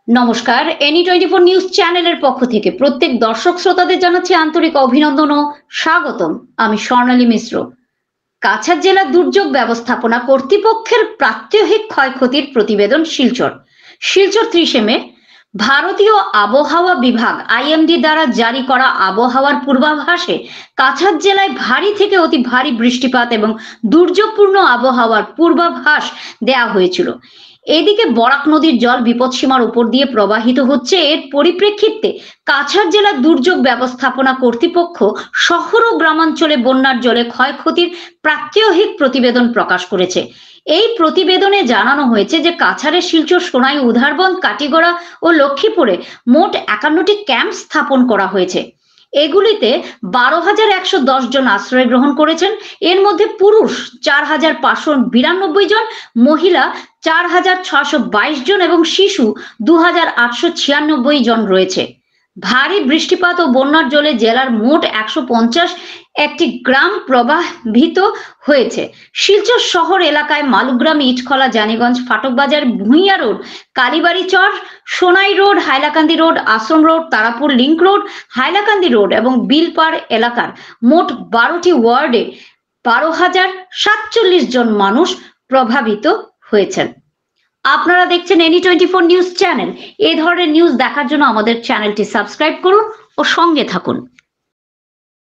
নমস্কার, any 24 news চ্যানেলের পক্ষ থেকে প্রত্যেক দর্শক শ্রোতাদের জানাচ্ছি আন্তরিক অভিনন্দন ও স্বাগতম। আমি স্বর্ণালী মিশ্র। কাছাড় জেলা দুর্যোগ ব্যবস্থাপনা কর্তৃপক্ষের প্রাত্যহিক ক্ষয়ক্ষতির প্রতিবেদন শিলচর 30 মে ভারতীয় আবহাওয়া বিভাগ আইএমডি দ্বারা জারি করা আবহাওয়ার পূর্বাভাসে কাছাড় জেলায় ভারী থেকে অতি ভারী বৃষ্টিপাত এবং দুর্যোগপূর্ণ আবহাওয়ার পূর্বাভাস দেওয়া হয়েছিল। এদিকে বরাক নদীর জল বিপদসীমার উপর দিয়ে প্রবাহিত হচ্ছে। এর পরিপ্রেক্ষিতে কাছাড় জেলার দুর্যোগ ব্যবস্থাপনা কর্তৃপক্ষ শহর ও গ্রামাঞ্চলে বন্যার জলে ক্ষয়ক্ষতির প্রাত্যহিক প্রতিবেদন প্রকাশ করেছে। এই প্রতিবেদনে জানানো হয়েছে যে কাছাড়ের শিলচর, সোনাই, উধারবন্দ, কাটিগড়া ও লক্ষ্মীপুরে মোট 51টি ক্যাম্প স্থাপন করা হয়েছে। এগুলিতে 12,110 জন আশ্রয় গ্রহণ করেছেন। এর মধ্যে পুরুষ 4,592 জন, মহিলা 4,622 জন এবং শিশু 2,896 জন রয়েছে। ভারী বৃষ্টিপাত ও বন্যার জলে জেলার মোট 150 একটি গ্রাম প্রভাবিত হয়েছে। শিলচর শহর এলাকায় Malugram, Itkhola, Janiganj, Fatakbazar, Bhuiya road, Kalibari Char, Sonai road, Hailakandi road, Ashram road, Tarapur link road, Hailakandi road এবং বিলপাড় এলাকার মোট 12টি ওয়ার্ডে 12,047 জন মানুষ প্রভাবিত হয়েছেন। আপনারা দেখছেন এনি 24 নিউজ চ্যানেল। এই ধরনের নিউজ দেখার জন্য আমাদের চ্যানেলটি সাবস্ক্রাইব করুন ও সঙ্গে থাকুন।